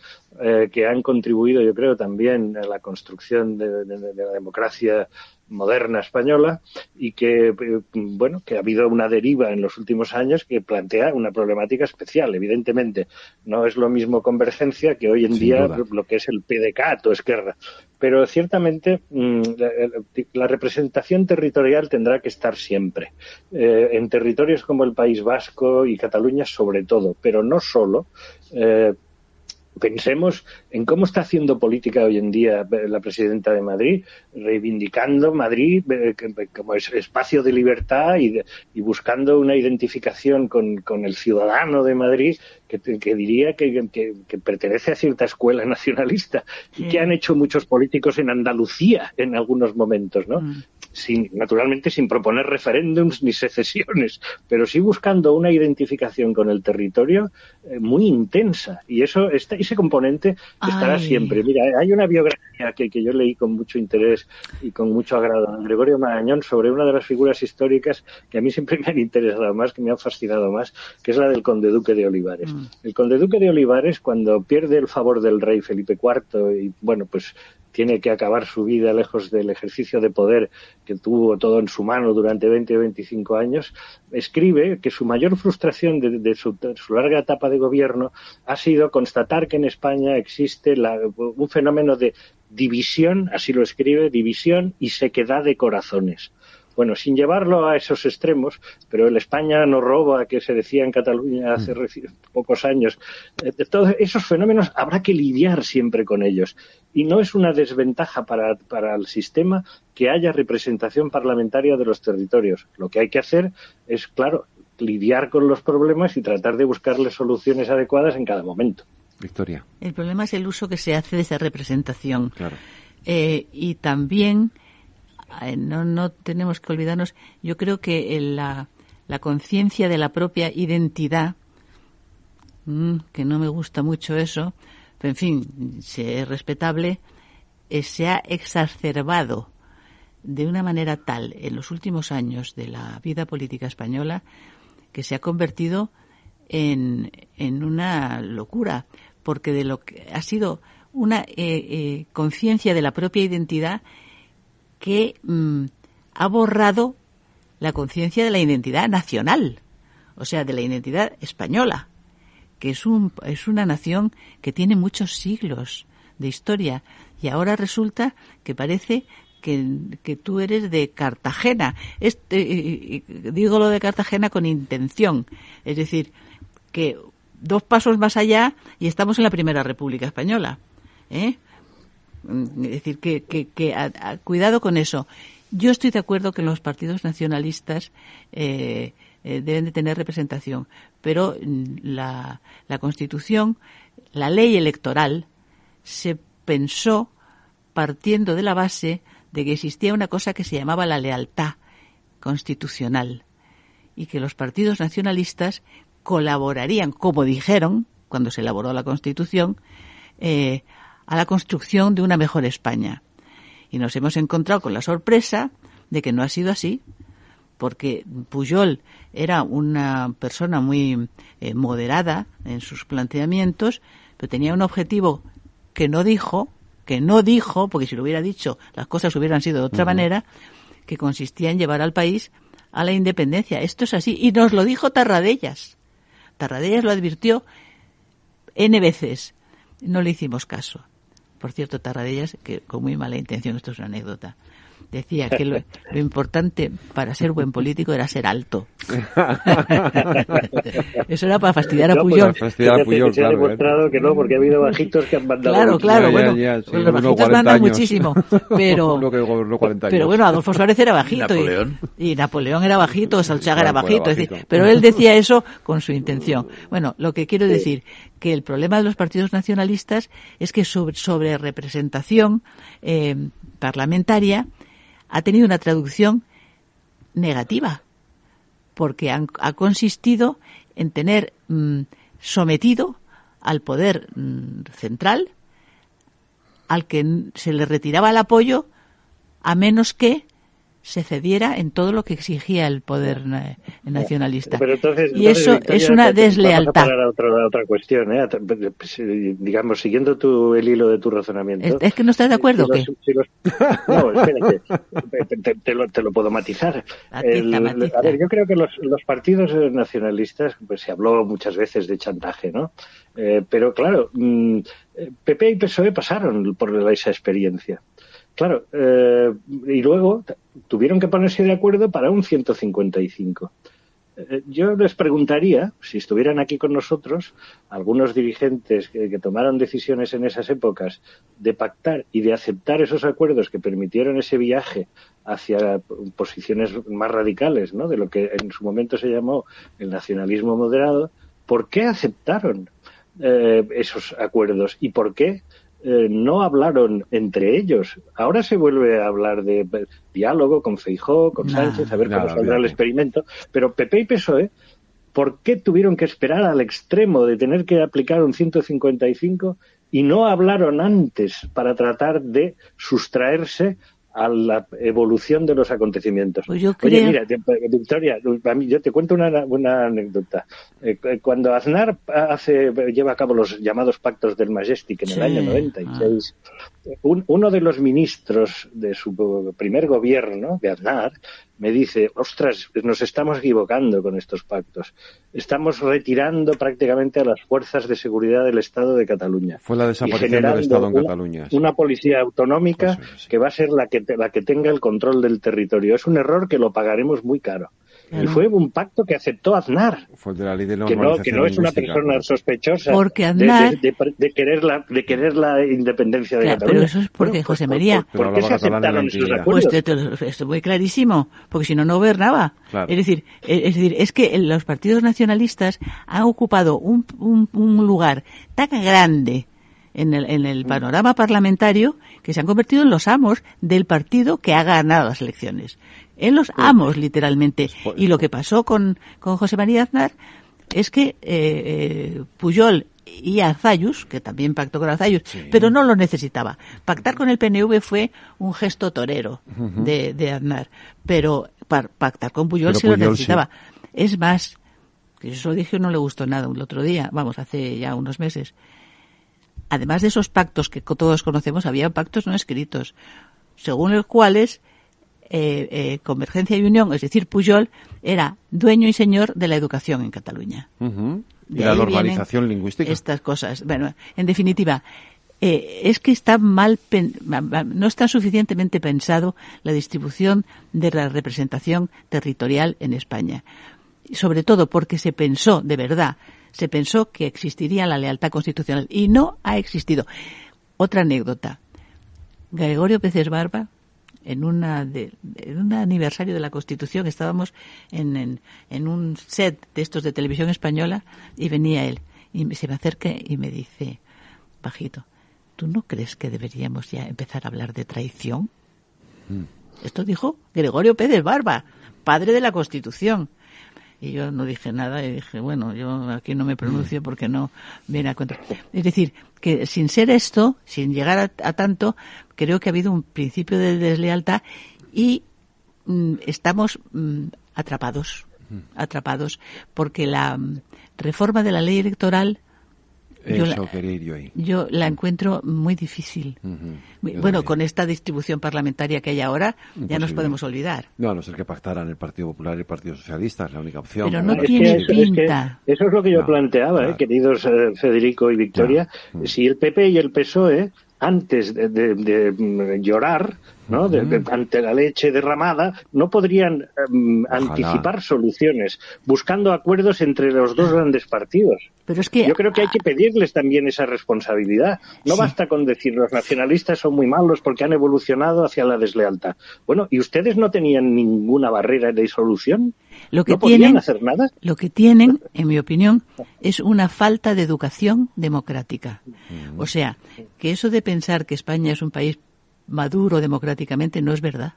que han contribuido, yo creo, también a la construcción de la democracia moderna española y que, bueno, que ha habido una deriva en los últimos años que plantea una problemática especial. Evidentemente, no es lo mismo Convergencia que hoy en día lo que es el PDeCAT o Esquerra. Pero ciertamente la representación territorial tendrá que estar siempre. En territorios como el País Vasco y Cataluña sobre todo, pero no solo. Pensemos en cómo está haciendo política hoy en día la presidenta de Madrid, reivindicando Madrid como espacio de libertad y buscando una identificación con el ciudadano de Madrid que diría que pertenece a cierta escuela nacionalista y que han hecho muchos políticos en Andalucía en algunos momentos, ¿no? Naturalmente sin proponer referéndums ni secesiones, pero sí buscando una identificación con el territorio muy intensa. Y ese componente estará siempre. Mira, hay una biografía que yo leí con mucho interés y con mucho agrado, Gregorio Marañón, sobre una de las figuras históricas que a mí siempre me han interesado más, que me han fascinado más, que es la del conde duque de Olivares. El conde duque de Olivares, cuando pierde el favor del rey Felipe IV y, bueno, pues tiene que acabar su vida lejos del ejercicio de poder que tuvo todo en su mano durante 20 o 25 años, escribe que su mayor frustración de su larga etapa de gobierno ha sido constatar que en España existe un fenómeno de división, así lo escribe, división y sequedad de corazones. Bueno, sin llevarlo a esos extremos, pero el España nos roba, que se decía en Cataluña hace pocos años, todos esos fenómenos habrá que lidiar siempre con ellos. Y no es una desventaja para el sistema que haya representación parlamentaria de los territorios. Lo que hay que hacer es, claro, lidiar con los problemas y tratar de buscarles soluciones adecuadas en cada momento. Victoria. El problema es el uso que se hace de esa representación. Claro. Y también no tenemos que olvidarnos, yo creo que la conciencia de la propia identidad, que no me gusta mucho eso, pero en fin, es respetable, se ha exacerbado de una manera tal en los últimos años de la vida política española que se ha convertido en una locura, porque de lo que ha sido una conciencia de la propia identidad que ha borrado la conciencia de la identidad nacional, o sea, de la identidad española, que es una nación que tiene muchos siglos de historia, y ahora resulta que parece que tú eres de Cartagena. Digo lo de Cartagena con intención, es decir, que 2 pasos más allá y estamos en la Primera República Española, Es decir, cuidado con eso. Yo estoy de acuerdo que los partidos nacionalistas deben de tener representación, pero la Constitución, la ley electoral, se pensó partiendo de la base de que existía una cosa que se llamaba la lealtad constitucional y que los partidos nacionalistas colaborarían, como dijeron cuando se elaboró la Constitución, a la construcción de una mejor España. Y nos hemos encontrado con la sorpresa de que no ha sido así, porque Pujol era una persona muy moderada en sus planteamientos, pero tenía un objetivo que no dijo, porque si lo hubiera dicho las cosas hubieran sido de otra manera, que consistía en llevar al país a la independencia. Esto es así, y nos lo dijo Tarradellas. Tarradellas lo advirtió N veces. No le hicimos caso. Por cierto, Tarradellas, que con muy mala intención, esto es una anécdota, decía que lo importante para ser buen político era ser alto. Eso era para fastidiar a Pujol. Se ha demostrado que no, porque ha habido bajitos que han mandado. Claro, sí, los bajitos mandan muchísimo. Pero bueno, Adolfo Suárez era bajito. Y Napoleón era bajito, Salchaga era bajito. Es decir, pero él decía eso con su intención. Bueno, lo que quiero decir, que el problema de los partidos nacionalistas es que sobre representación parlamentaria ha tenido una traducción negativa, porque ha consistido en tener sometido al poder central, al que se le retiraba el apoyo, a menos que se cediera en todo lo que exigía el poder nacionalista. Pero entonces, eso Victoria, es una deslealtad. Vamos a parar a otra cuestión, digamos, siguiendo el hilo de tu razonamiento. ¿Es que no estás de acuerdo o qué? No, espérate, te lo puedo matizar. Matiza. A ver, yo creo que los partidos nacionalistas, pues se habló muchas veces de chantaje, ¿no? Pero claro, PP y PSOE pasaron por esa experiencia. Claro, y luego tuvieron que ponerse de acuerdo para un 155. Yo les preguntaría, si estuvieran aquí con nosotros, algunos dirigentes que tomaron decisiones en esas épocas de pactar y de aceptar esos acuerdos que permitieron ese viaje hacia posiciones más radicales, ¿no?, de lo que en su momento se llamó el nacionalismo moderado, ¿por qué aceptaron esos acuerdos? ¿Y por qué no hablaron entre ellos? Ahora se vuelve a hablar de diálogo con Feijóo, con Sánchez, a ver cómo saldrá el experimento, pero PP y PSOE, ¿por qué tuvieron que esperar al extremo de tener que aplicar un 155 y no hablaron antes para tratar de sustraerse a la evolución de los acontecimientos? Pues yo creo... Oye, mira, Victoria, yo te cuento una anécdota. Cuando Aznar lleva a cabo los llamados pactos del Majestic en el año 96, uno de los ministros de su primer gobierno, de Aznar, me dice: ostras, nos estamos equivocando con estos pactos. Estamos retirando prácticamente a las fuerzas de seguridad del Estado de Cataluña. Fue la desaparición del Estado en Cataluña. Una policía autonómica que va a ser la que tenga el control del territorio. Es un error que lo pagaremos muy caro. Y fue un pacto que aceptó Aznar. Fue el de la ley de normalización que no es una persona sospechosa Aznar, de querer la independencia de Cataluña. Pero eso es porque, José María... ¿Por qué se aceptaron esos acuerdos? Pues es muy clarísimo, porque si no, no gobernaba. Claro. Es decir, es que los partidos nacionalistas han ocupado un lugar tan grande en el panorama parlamentario que se han convertido en los amos del partido que ha ganado las elecciones. En los amos, literalmente. Y lo que pasó con José María Aznar es que Pujol y Arzayus, que también pactó con Arzayus, pero no lo necesitaba. Pactar con el PNV fue un gesto torero de Aznar, pero pactar con Pujol sí lo necesitaba. Sí. Es más, que yo se lo dije, no le gustó nada el otro día, hace ya unos meses. Además de esos pactos que todos conocemos, había pactos no escritos, según los cuales Convergencia y Unión, es decir, Pujol, era dueño y señor de la educación en Cataluña. Y la normalización lingüística. Estas cosas. Bueno, en definitiva, es que está no está suficientemente pensado la distribución de la representación territorial en España. Sobre todo porque se pensó, de verdad, que existiría la lealtad constitucional y no ha existido. Otra anécdota. Gregorio Pérez Barba, en un aniversario de la Constitución, estábamos en un set de estos de televisión española y venía él y se me acerca y me dice bajito: ¿tú no crees que deberíamos ya empezar a hablar de traición? Esto dijo Gregorio Pérez Barba, padre de la Constitución. Y yo no dije nada y dije, bueno, yo aquí no me pronuncio porque no viene a cuenta. Es decir, que sin ser esto, sin llegar a tanto, creo que ha habido un principio de deslealtad y estamos atrapados, porque la reforma de la ley electoral yo la encuentro muy difícil. Bueno, con esta distribución parlamentaria que hay ahora, ya nos podemos olvidar. No, a no ser que pactaran el Partido Popular y el Partido Socialista, es la única opción. Pero no tiene pinta. Eso es lo que yo planteaba, queridos Federico y Victoria. Si el PP y el PSOE, antes de llorar, ¿no?, ante la leche derramada, no podrían anticipar soluciones, buscando acuerdos entre los dos grandes partidos. Pero es que yo creo que hay que pedirles también esa responsabilidad. No basta con decir los nacionalistas son muy malos porque han evolucionado hacia la deslealtad. Bueno, ¿y ustedes no tenían ninguna barrera de solución? ¿No podían hacer nada? Lo que tienen, en mi opinión, es una falta de educación democrática. O sea, que eso de pensar que España es un país maduro democráticamente no es verdad.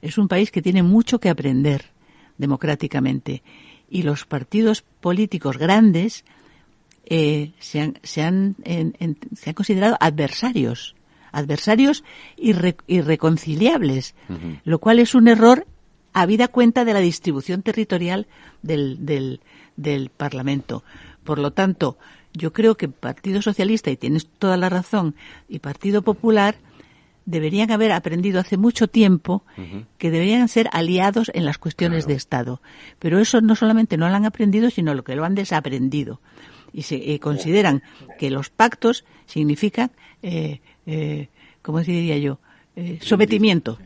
Es un país que tiene mucho que aprender democráticamente. Y los partidos políticos grandes se han considerado adversarios adversarios irreconciliables, lo cual es un error habida cuenta de la distribución territorial del Parlamento. Por lo tanto, yo creo que Partido Socialista, y tienes toda la razón, y Partido Popular deberían haber aprendido hace mucho tiempo que deberían ser aliados en las cuestiones de Estado. Pero eso no solamente no lo han aprendido, sino lo que lo han desaprendido. Y consideran que los pactos significan, ¿cómo diría yo? Sometimiento.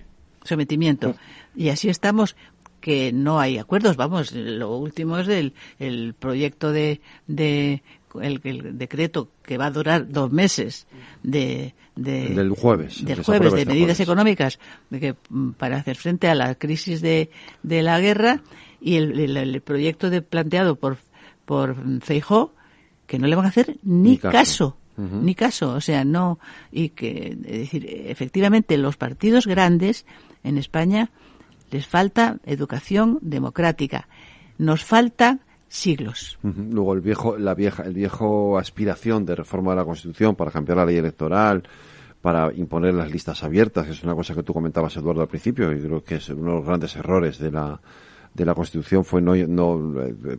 Y así estamos, que no hay acuerdos. Vamos, lo último es el proyecto el decreto que va a durar 2 meses del jueves de medidas económicas para hacer frente a la crisis de la guerra, y el proyecto planteado por Feijóo, que no le van a hacer ni caso. Ni caso, o sea, no, y que, es decir, efectivamente los partidos grandes en España les falta educación democrática, nos falta siglos. Luego el viejo aspiración de reforma de la Constitución para cambiar la ley electoral, para imponer las listas abiertas, que es una cosa que tú comentabas, Eduardo, al principio, y creo que es uno de los grandes errores de la Constitución fue no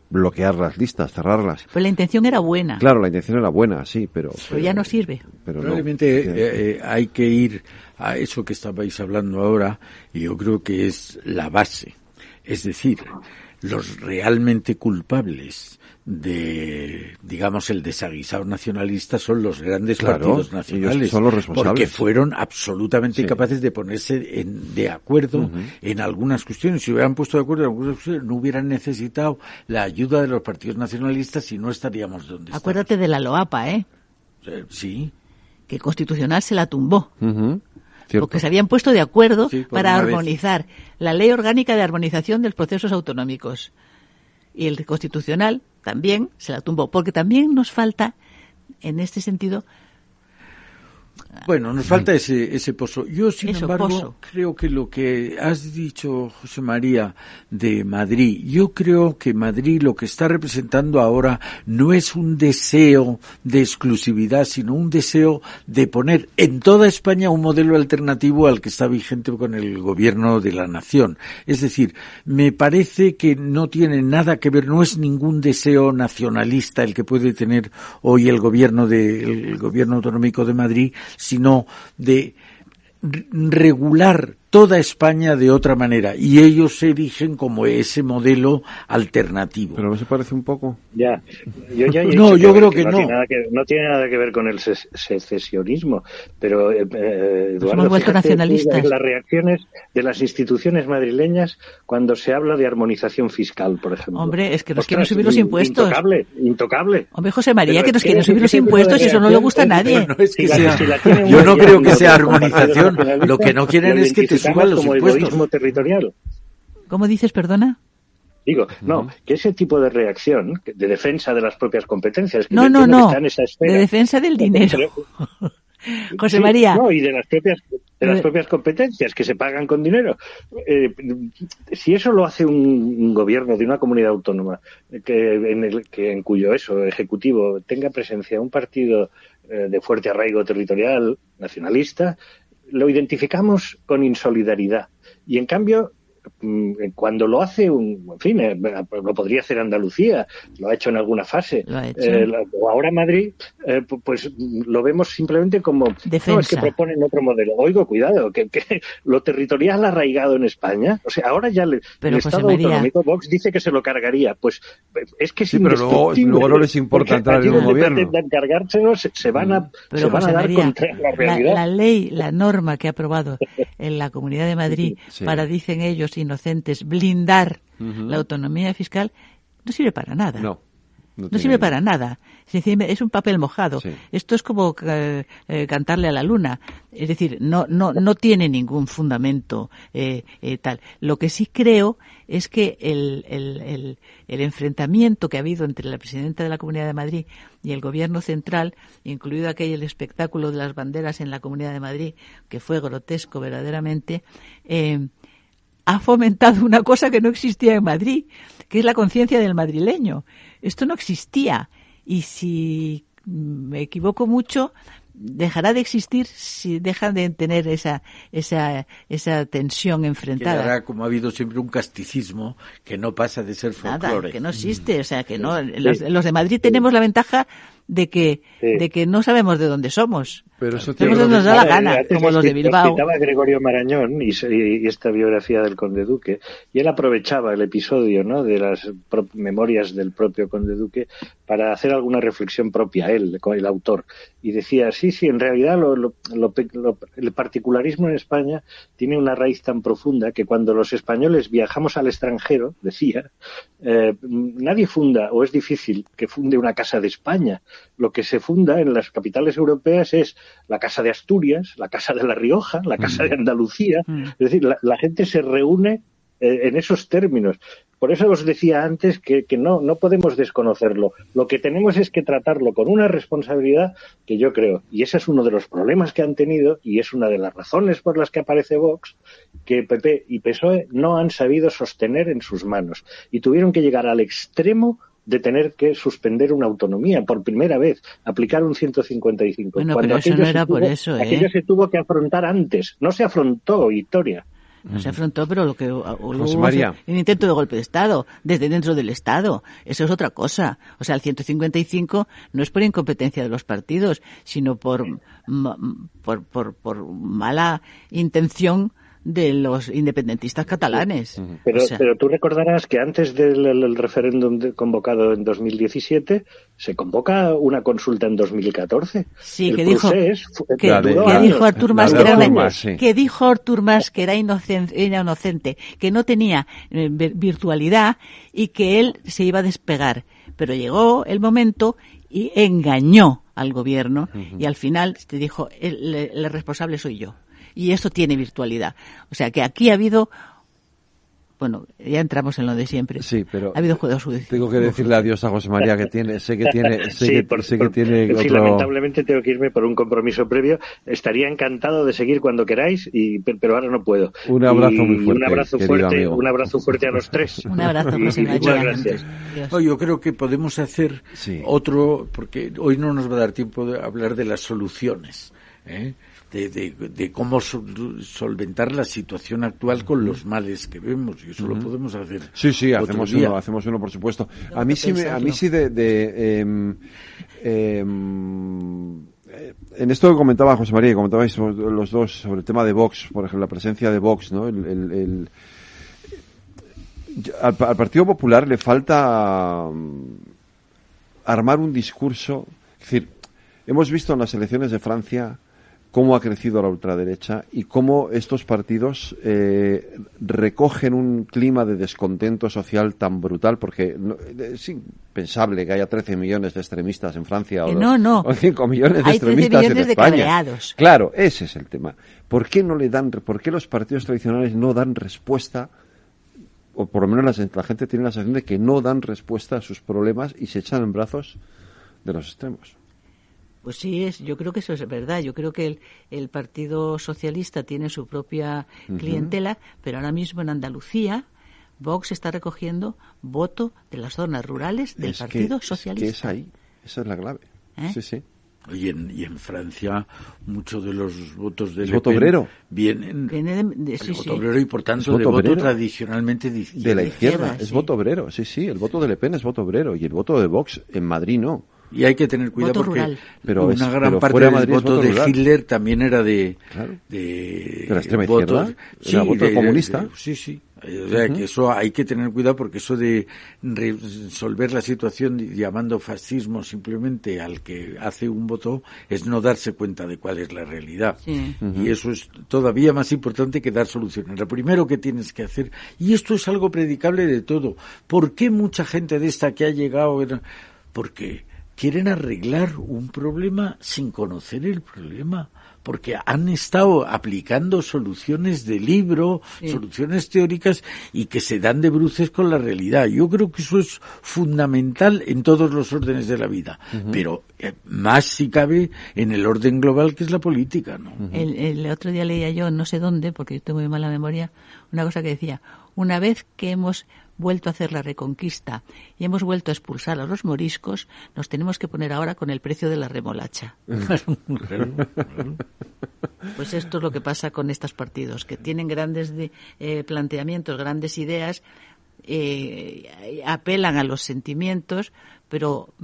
bloquear las listas, cerrarlas. Pues la intención era buena. Claro, la intención era buena, sí, pero ya no sirve. Pero probablemente hay que ir a eso que estabais hablando ahora, y yo creo que es la base. Es decir, los realmente culpables de, digamos, el desaguisado nacionalista son los grandes partidos nacionales, son los responsables, porque fueron absolutamente incapaces de ponerse de acuerdo en algunas cuestiones. Si hubieran puesto de acuerdo en algunas cuestiones, no hubieran necesitado la ayuda de los partidos nacionalistas y no estaríamos donde estamos. Acuérdate de la LOAPA, Sí. Que el Constitucional se la tumbó. Cierto. Porque se habían puesto de acuerdo para armonizar la Ley Orgánica de Armonización de los Procesos Autonómicos. Y el Constitucional también se la tumbó, porque también nos falta, en este sentido... Bueno, nos falta ese pozo. Yo, sin embargo, creo que lo que has dicho, José María, de Madrid, yo creo que Madrid lo que está representando ahora no es un deseo de exclusividad, sino un deseo de poner en toda España un modelo alternativo al que está vigente con el gobierno de la nación. Es decir, me parece que no tiene nada que ver, no es ningún deseo nacionalista el que puede tener hoy el gobierno autonómico de Madrid, sino de regular toda España de otra manera, y ellos se erigen como ese modelo alternativo. ¿Pero no se parece un poco? Yo creo que no tiene nada que ver con el secesionismo, pero Eduardo, vuelto nacionalistas. Las reacciones de las instituciones madrileñas cuando se habla de armonización fiscal, por ejemplo. Hombre, es que nos quieren subir los impuestos. Intocable. Hombre, José María, que nos quieren subir los impuestos y eso no le gusta a nadie. Yo no creo que sea armonización, lo que no quieren es que te suban los como impuestos. Egoísmo territorial. ¿Cómo dices, perdona? Digo, que ese tipo de reacción, de defensa de las propias competencias... Que no, está en esa esfera, de defensa del dinero. José María. No, y de las propias competencias que se pagan con dinero. Si eso lo hace un gobierno de una comunidad autónoma, en cuyo ejecutivo tenga presencia un partido de fuerte arraigo territorial, nacionalista, lo identificamos con insolidaridad. Y en cambio, cuando lo hace lo podría hacer Andalucía, lo ha hecho en alguna fase, o ahora Madrid, pues lo vemos simplemente como defensa. No, es que proponen otro modelo. Oigo, cuidado, que lo territorial arraigado en España, o sea, ahora ya el Estado autonómico, Vox dice que se lo cargaría, pues es que es indestructible. Pero luego no les importa entrar en un gobierno. Pretendan cargárselo, se van a dar contra la realidad. La norma que ha aprobado en la Comunidad de Madrid para, dicen ellos, inocentes, blindar la autonomía fiscal, no sirve para nada. No sirve para nada. Es un papel mojado. Esto es como cantarle a la luna. Es decir, no tiene ningún fundamento tal. Lo que sí creo es que el enfrentamiento que ha habido entre la presidenta de la Comunidad de Madrid y el Gobierno central, incluido aquel espectáculo de las banderas en la Comunidad de Madrid, que fue grotesco verdaderamente, ha fomentado una cosa que no existía en Madrid, que es la conciencia del madrileño. Esto no existía. Y si me equivoco mucho, dejará de existir si dejan de tener esa tensión enfrentada. Quedará, como ha habido siempre, un casticismo que no pasa de ser folclore. Nada, que no existe, o sea, que no. Los de Madrid tenemos la ventaja de que no sabemos de dónde somos. Pero eso sabemos de dónde nos da la gana, como los de Bilbao. Citaba Gregorio Marañón y esta biografía del Conde Duque, y él aprovechaba el episodio, ¿no?, de las memorias del propio Conde Duque para hacer alguna reflexión propia, él, el autor, y decía, sí, en realidad el particularismo en España tiene una raíz tan profunda que cuando los españoles viajamos al extranjero, decía, nadie funda, o es difícil que funde una casa de España. Lo que se funda en las capitales europeas es la Casa de Asturias, la Casa de La Rioja, la Casa de Andalucía. Es decir, la gente se reúne en esos términos. Por eso os decía antes que no podemos desconocerlo. Lo que tenemos es que tratarlo con una responsabilidad que yo creo, y ese es uno de los problemas que han tenido, y es una de las razones por las que aparece Vox, que PP y PSOE no han sabido sostener en sus manos. Y tuvieron que llegar al extremo de tener que suspender una autonomía por primera vez, aplicar un 155. Bueno, pero eso no era por eso, ¿eh? Aquello se tuvo que afrontar antes, no se afrontó, Victoria. No se afrontó, pero lo que José María. un intento de golpe de Estado, desde dentro del Estado, eso es otra cosa. O sea, el 155 no es por incompetencia de los partidos, sino por mala intención de los independentistas catalanes. Pero tú recordarás que antes del referéndum convocado en 2017 se convoca una consulta en 2014. Sí, que dijo Artur Mas que era inocente, que no tenía virtualidad y que él se iba a despegar. Pero llegó el momento y engañó al gobierno y al final te dijo, el responsable soy yo. Y esto tiene virtualidad. O sea que aquí ha habido, bueno, ya entramos en lo de siempre. Sí, pero ha habido juegos judiciales. Tengo que decirle adiós a José María, que tiene, otro... lamentablemente tengo que irme por un compromiso previo. Estaría encantado de seguir cuando queráis, pero ahora no puedo. Un abrazo muy fuerte, un abrazo fuerte a los tres. Un abrazo, José María. Muchas gracias. Yo creo que podemos hacer otro, porque hoy no nos va a dar tiempo de hablar de las soluciones, de cómo solventar la situación actual con los males que vemos, y eso lo podemos hacer. Sí, hacemos uno, por supuesto. A mí sí en esto que comentaba José María, y comentabais los dos sobre el tema de Vox, por ejemplo, la presencia de Vox, ¿no? Al Partido Popular le falta armar un discurso. Es decir, hemos visto en las elecciones de Francia cómo ha crecido la ultraderecha y cómo estos partidos recogen un clima de descontento social tan brutal, porque es impensable que haya 13 millones de extremistas en Francia o 5 millones de extremistas en España. Claro, ese es el tema. ¿Por qué los partidos tradicionales no dan respuesta, o por lo menos la gente tiene la sensación de que no dan respuesta a sus problemas y se echan en brazos de los extremos? Pues sí, yo creo que eso es verdad. Yo creo que el Partido Socialista tiene su propia clientela, pero ahora mismo en Andalucía Vox está recogiendo voto de las zonas rurales del Partido Socialista. Es ahí, esa es la clave. Sí. Y en Francia muchos de los votos del voto obrero vienen de voto obrero, y por tanto de voto tradicionalmente de la izquierda. Es voto obrero, el voto de Le Pen es voto obrero, y el voto de Vox en Madrid no. Y hay que tener cuidado voto porque rural. Una gran parte del voto de rural. Hitler también era de la extrema izquierda, era voto comunista. Sí. O sea, que eso hay que tener cuidado, porque eso de resolver la situación llamando fascismo simplemente al que hace un voto es no darse cuenta de cuál es la realidad. Sí. Y eso es todavía más importante que dar soluciones. Lo primero que tienes que hacer, y esto es algo predicable de todo, ¿por qué mucha gente de esta que ha llegado? Porque quieren arreglar un problema sin conocer el problema, porque han estado aplicando soluciones de libro, soluciones teóricas, y que se dan de bruces con la realidad. Yo creo que eso es fundamental en todos los órdenes de la vida, pero más si cabe en el orden global, que es la política, ¿no? El otro día leía yo, no sé dónde, porque yo tengo muy mala memoria, una cosa que decía: una vez que hemos vuelto a hacer la Reconquista y hemos vuelto a expulsar a los moriscos, nos tenemos que poner ahora con el precio de la remolacha. Pues esto es lo que pasa con estos partidos, que tienen grandes planteamientos, grandes ideas, apelan a los sentimientos, pero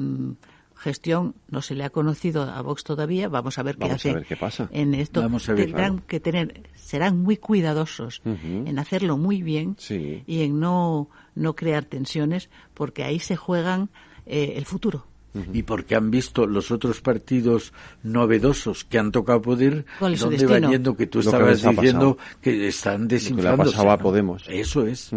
gestión no se le ha conocido a Vox todavía. Vamos a ver qué hace. Vamos a ver qué pasa. En esto. Tendrán que serán muy cuidadosos en hacerlo muy bien y en no crear tensiones, porque ahí se juegan el futuro. Y porque han visto los otros partidos novedosos que han tocado poder, donde van yendo, que tú estabas diciendo que están desinflándose. Lo que le pasaba a Podemos. Eso es.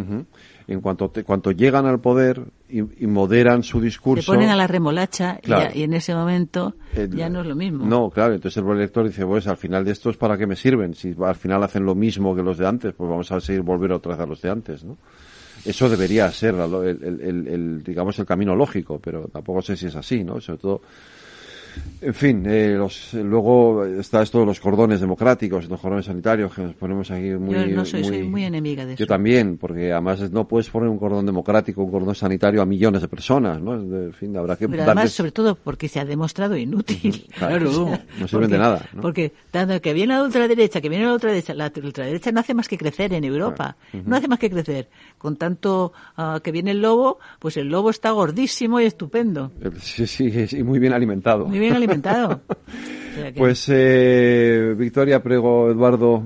En cuanto llegan al poder y moderan su discurso... Se ponen a la remolacha, claro, y en ese momento ya no es lo mismo. No, claro, entonces el elector dice, pues al final de esto es para qué me sirven. Si al final hacen lo mismo que los de antes, pues vamos a seguir volver otra vez a los de antes, ¿no? Eso debería ser digamos el camino lógico, pero tampoco sé si es así, ¿no? Sobre todo, en fin, luego está esto de los cordones democráticos, los cordones sanitarios, que nos ponemos aquí muy... Yo soy muy enemiga de eso. Yo también, porque además no puedes poner un cordón democrático, un cordón sanitario a millones de personas, ¿no? En fin, habrá que... Pero además, sobre todo, porque se ha demostrado inútil. Claro, no sirven de nada, ¿no? Porque tanto que viene la ultraderecha, la ultraderecha no hace más que crecer en Europa, no hace más que crecer. Con tanto que viene el lobo, pues el lobo está gordísimo y estupendo. Sí, muy bien alimentado. Muy bien alimentado. Pues Victoria, Prego, Eduardo,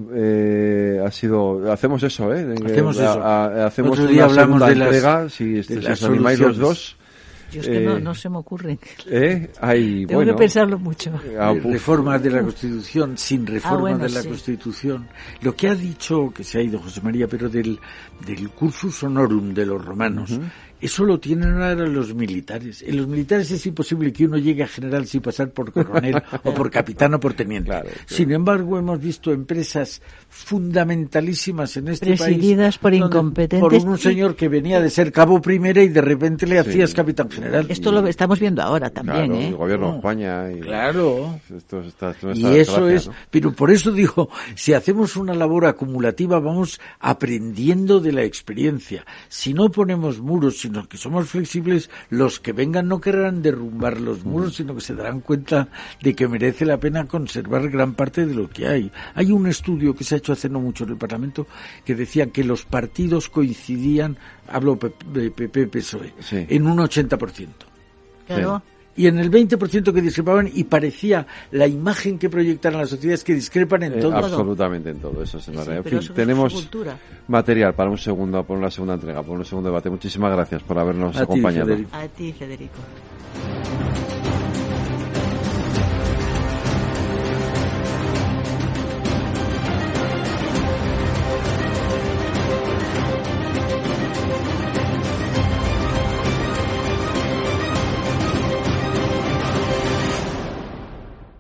hacemos eso, Hacemos eso. Hacemos Otro una día hablamos segunda de entrega, si os animáis los dos. Yo es que no se me ocurre. Tengo que pensarlo mucho. Reformas de la Constitución, sin reformas de la Constitución. Lo que ha dicho, que se ha ido José María, pero del cursus honorum de los romanos, eso lo tienen ahora los militares. En los militares es imposible que uno llegue a general sin pasar por coronel o por capitán o por teniente. Claro. Sin embargo, hemos visto empresas fundamentalísimas en este presididas país por incompetentes, por un señor que venía de ser cabo primera y de repente le hacías capitán general. Esto lo estamos viendo ahora también, claro, el gobierno de España. Claro. Esto y eso es, ¿no? Pero por eso digo, si hacemos una labor acumulativa vamos aprendiendo de la experiencia. Si no ponemos muros, sino que somos flexibles, los que vengan no querrán derrumbar los muros, sino que se darán cuenta de que merece la pena conservar gran parte de lo que hay. Hay un estudio que se ha hecho hace no mucho en el Parlamento que decía que los partidos coincidían, hablo de PP, PSOE, en un 80%. Claro. Y en el 20% que discrepaban, y parecía la imagen que proyectaron las sociedades que discrepan en todo. Absolutamente en todo, eso es verdad. En fin, tenemos material para una segunda entrega, para un segundo debate. Muchísimas gracias por habernos acompañado. A ti, Federico.